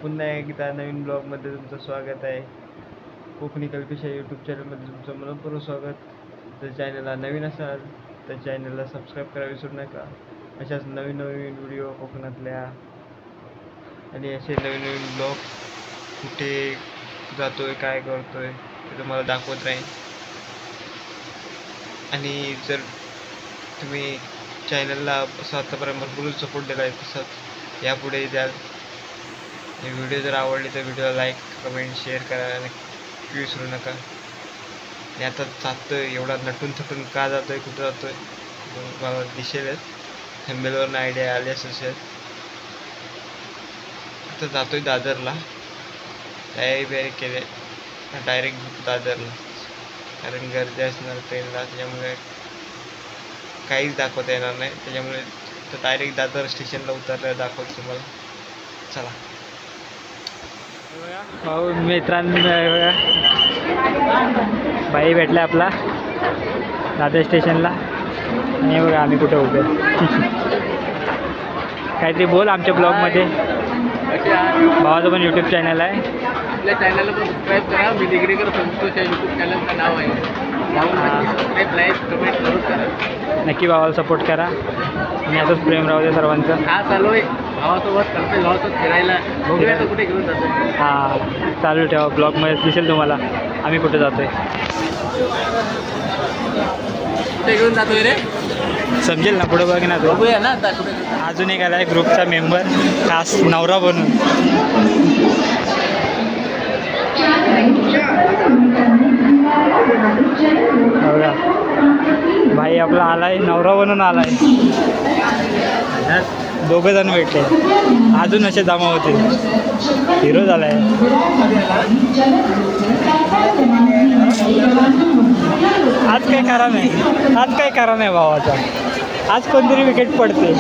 पुन्हा एकदा नवीन ब्लॉगमध्ये तुमचं स्वागत आहे. कोकणी कल्पेश यूट्यूब चॅनलमध्ये तुमचं मनपूर्वक स्वागत. जर चॅनलला नवीन असाल तर चॅनलला सबस्क्राईब करायला विसरू नका. अशाच नवीन नवीन व्हिडिओ कोकणातल्या आणि असे नवीन नवीन ब्लॉग कुठे जातोय काय करतोय ते तुम्हाला दाखवत राहीन. आणि जर तुम्ही चॅनलला असं आतापर्यंत भरपूर सपोर्ट दिला आहे तसंच यापुढे द्याल. व्हिडिओ जर आवडले तर व्हिडिओला लाईक कमेंट शेअर करायला विसरू नका. आणि आता जातोय एवढा नटून थटून का जातोय कुठं जातोय मला दिसेलच. थंबनेलवरून आयडिया आली असेल. आता जातोय दादरला. तयारी बियारी केले डायरेक्ट दादरला कारण गर्दी असणार ट्रेनला त्याच्यामुळे काहीच दाखवता येणार नाही. त्याच्यामुळे तर डायरेक्ट दादर स्टेशनला उतरल्यावर दाखवतो तुम्हाला. चला भाऊ मित्रांनो बाई भेटला आपला दादर स्टेशनला. आणि बघा आम्ही कुठे उभे काहीतरी बोल आमच्या ब्लॉगमध्ये. भावाचं पण यूट्यूब चॅनल आहे. आपल्या चॅनलला पण सबस्क्राईब करा. मी डिग्रीकर संतोषच्या यूट्यूब चॅनलचं नाव आहे. सबस्क्राईब लाईक कमेंट जरूर करा. नक्की भावाला सपोर्ट करा आणि असंच प्रेम राहू दे सर्वांचं. हा चालू आहे भावासोबत कल्पेश भावासोबत फिरायला. बघूया तर कुठे घेऊन जातो. हां चालू ठेवा. ब्लॉगमध्ये दिसेल तुम्हाला आम्ही कुठे जातोय. कुठे घेऊन जातोय रे समजेल ना पुढे बघ ना. बघूया ना आता कुठे. अजून एक आला आहे ग्रुपचा मेंबर खास नवरा बनून. बघा भाई आपला आलाय नवरा बनून आलाय. दोघं जण भेटले अजून असे जमा होते. हिरो झालाय. आज काही करा नाही. आज काही करा नाही भावाचा. आज कोणतरी विकेट पडते.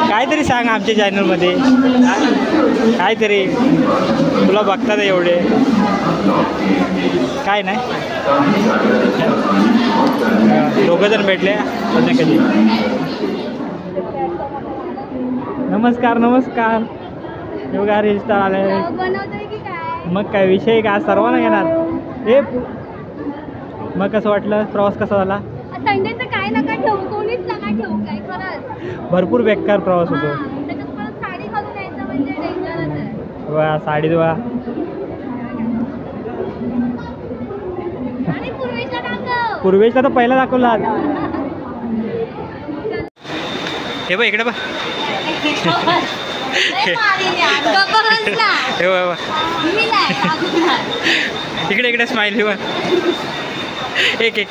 काहीतरी सांग आमच्या चॅनलमध्ये काहीतरी. तुला बघतात एवढे काय नाही. दोघं जण भेटले अजून कधी. नमस्कार नमस्कार. एवढा रील स्टार आले. मग काय विषय का सर्वांना घेणार. हे मग कसं वाटलं प्रवास कसा झाला. संडेचं काय नका ठेवू. कोणीच नका ठेवू. काय खरंच भरपूर बेकार प्रवास होतो. त्याच्यात परत साडी घालून यायचं म्हणजे डेंजरच आहे. वा साडी वा. आणि पूर्वेशला दाखव. पूर्वेशला तर पहिला दाखवला. हे बघ इकडे बघ. हे बघ इकडे इकडे स्माईल. हे बघ एक एक.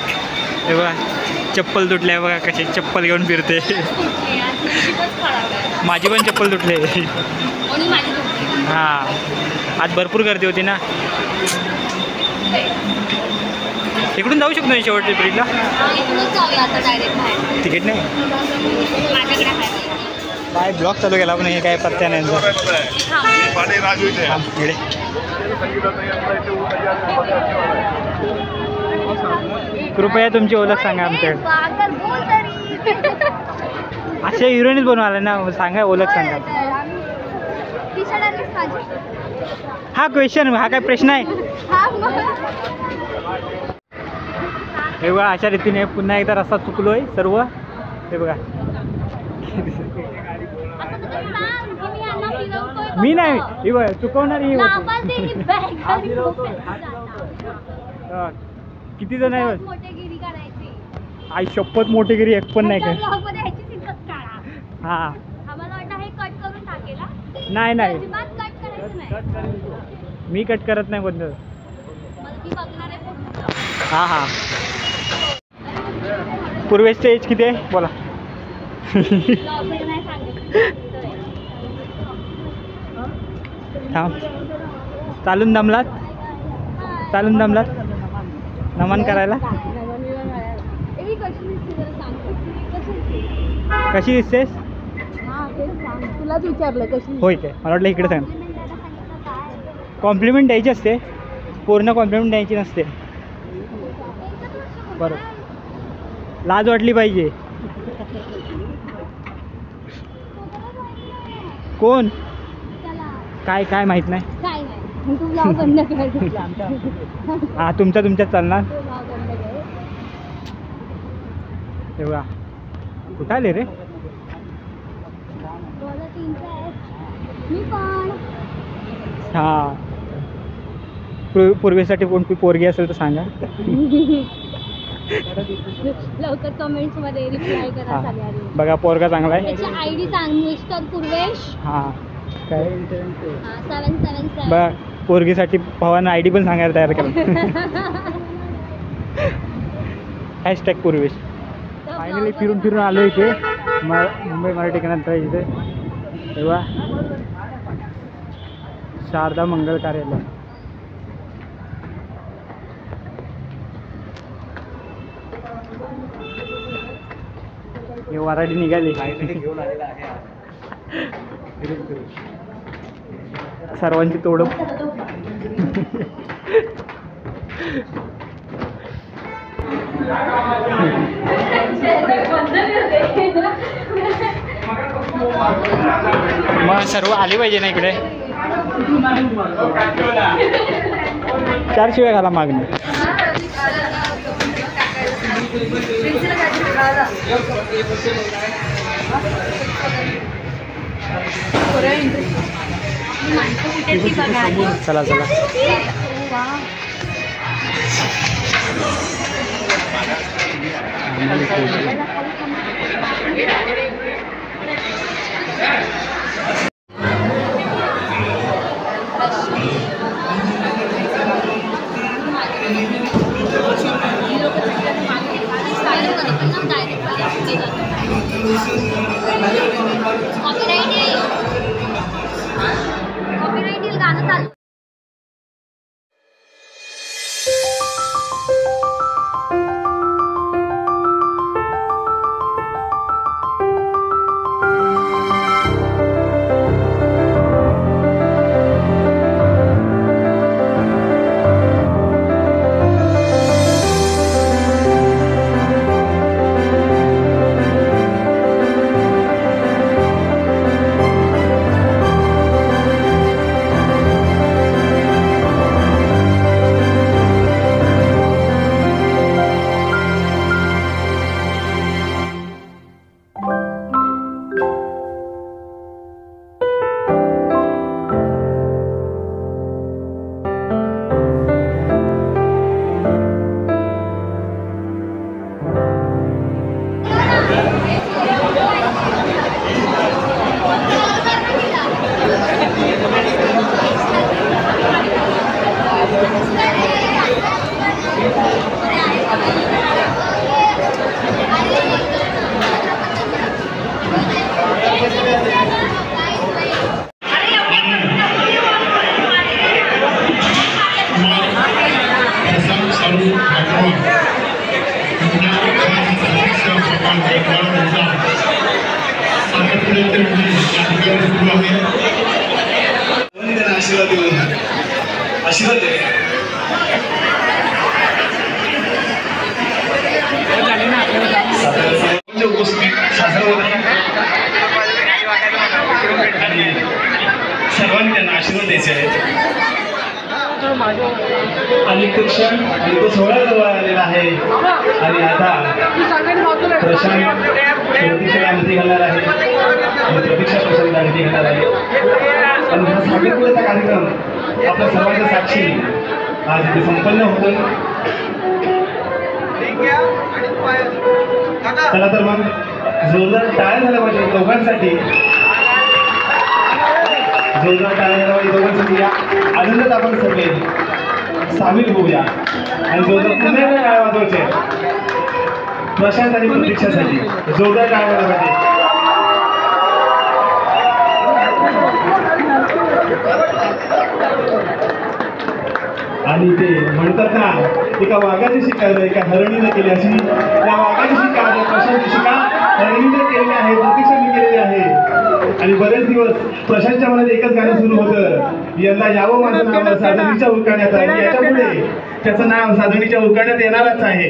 हे बघा चप्पल तुटल्या बघा कशी चप्पल घेऊन फिरते. माझी पण चप्पल तुटले. हां आज भरपूर गर्दी होती ना. इकडून जाऊ शकतो शेवटच्या ब्रिजला. तिकीट नाही. काय ब्लॉग चालू केला पण हे काय पत्त्या नाही. कृपया तुमची ओळख सांगा आमच्याकडे. असे हिरोईनच बनवायला ना. सांगा ओळख सांगा. हा क्वेश्चन हा काय प्रश्न आहे. हे बघा अशा रीतीने पुन्हा एकदा रस्ता चुकलोय सर्व. हे बघा मी नाही. हे बघ चुकवणार. किती जण आहे. आई शपथ मोठेगिरी एक पण नाही काय. हां नाही नाही मी कट करत नाही कोणतं. हां हां पूर्वेशचं एज किती आहे बोला. थांब चालून दमलात. चालून दमलात नमन करायला. कशी दिसतेस. तुलाच विचारलं कशी. होय काय मला वाटलं इकडे सांग. कॉम्प्लिमेंट द्यायची असते. पूर्ण कॉम्प्लिमेंट द्यायची नसते. बरोबर लाज वाटली पाहिजे. कोण चला काय काय माहित नाही. काय नाही तू ब्लॉग बंद कर. हा तुमच्यात चालणार. तू ब्लॉग बंद कर. तेव्हा कुठं आले रे? बोला 3चा आहे. मी पण हा पूर्वेसाठी कोण पोरगी असेल तर सांगा. लवकर कमेंट्स मध्ये रिप्लाय करा हा. सगळ्यांनी. बघा पोरगा चांगला आहे. त्याची आयडी सांग मिस्टर पूर्वेश. हा काय 777. बघा पोरगीसाठी भावानं आयडी पण सांगायला तयार केलं. हॅशटॅग पूर्वेश. फायनली फिरून आलो इथे मुंबई मराठी केंद्रात इथे. तेव्हा शारदा मंगल कार्यालय. हे वराडी निघाली. घेऊन आलेला आहे. सर्वांची तोडप. मग सर्व आले पाहिजे ना इकडे. 4 शिवाय घाला मागणी. चला चला कॉपीराइट येईल गाणं चालू. आशीर्वाद दे. सर्वांनी त्यांना आशीर्वाद द्यायचे आहेत. आणि तो सोहळा जवळ आलेला आहे आणि आता प्रशांत प्रतीक्षा अंगठी घालणार आहे आणि प्रतीक्षा प्रशांत अंगठी घालणार आहे. आणि हा साखरपुड्याचा कार्यक्रम आपल्या सर्वांच्या साक्षी आज इथे संपन्न होतोय. चला तर मग जोरदार टाळ्या झाल्या पाहिजे दोघांसाठी. जोरदार टाळ्या झाल्या पाहिजे दोघांसाठी. या आनंदात आपण सगळे सामील होऊया आणि जोरदार पुन्हा एकदा टाळ्या वाजवायचे प्रशांत आणि प्रतीक्षासाठी. जोरदार टाळ्या झाल्या पाहिजे. आणि ते म्हणतात ना एका वाघाची शिकार एका हरणीने केली अशी त्या वाघाची शिकार प्रशांतची शिकार हरणीने केलेली आहे प्रतीक्षाने केलेली आहे. आणि बरेच दिवस प्रशांतच्या मनात एकच गाणं सुरू होतं यंदा यावं माझं नाव साजणीच्या उकाण्यात. आणि याच्यापुढे त्याचं नाव साजणीच्या उकाण्यात येणारच आहे.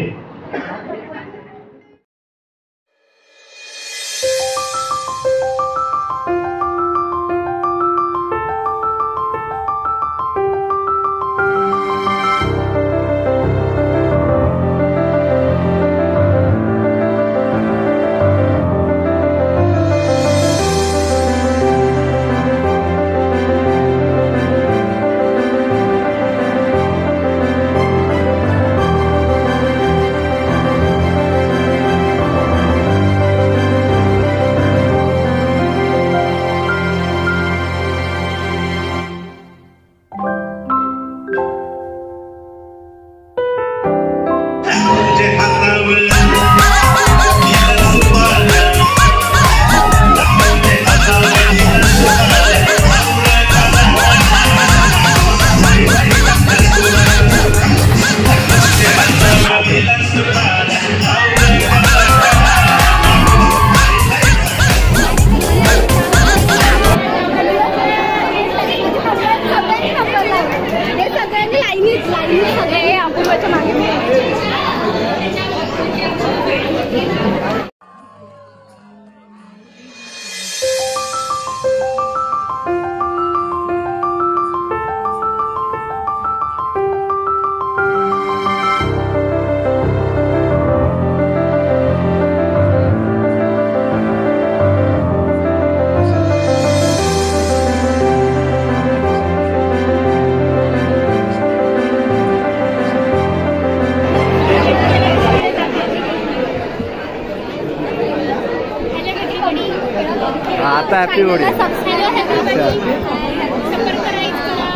आता हॅपी होळी.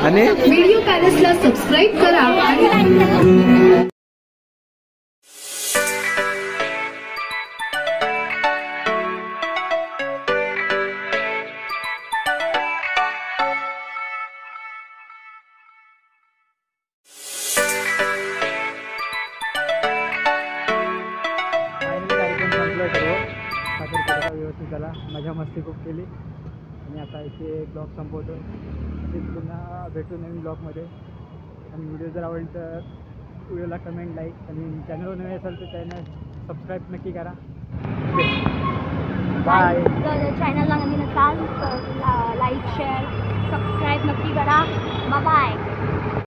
आणि व्हिडिओ पॅलेसला सबस्क्राईब करा आणि कार्यक्रम संपला सर्व साखरपुड्याचा व्यवस्थित झाला. मजा मस्ती खूप केली आणि आता इथे ब्लॉग संपवतो. असेच पुन्हा भेटू नवीन ब्लॉगमध्ये. आणि व्हिडिओ जर आवडली तर व्हिडिओला कमेंट लाईक आणि चॅनलवर नवीन असेल तर चॅनल सबस्क्राईब नक्की करा. बाय. चॅनलला नवीन असाल तर लाईक शेअर सबस्क्राईब नक्की करा. बाय.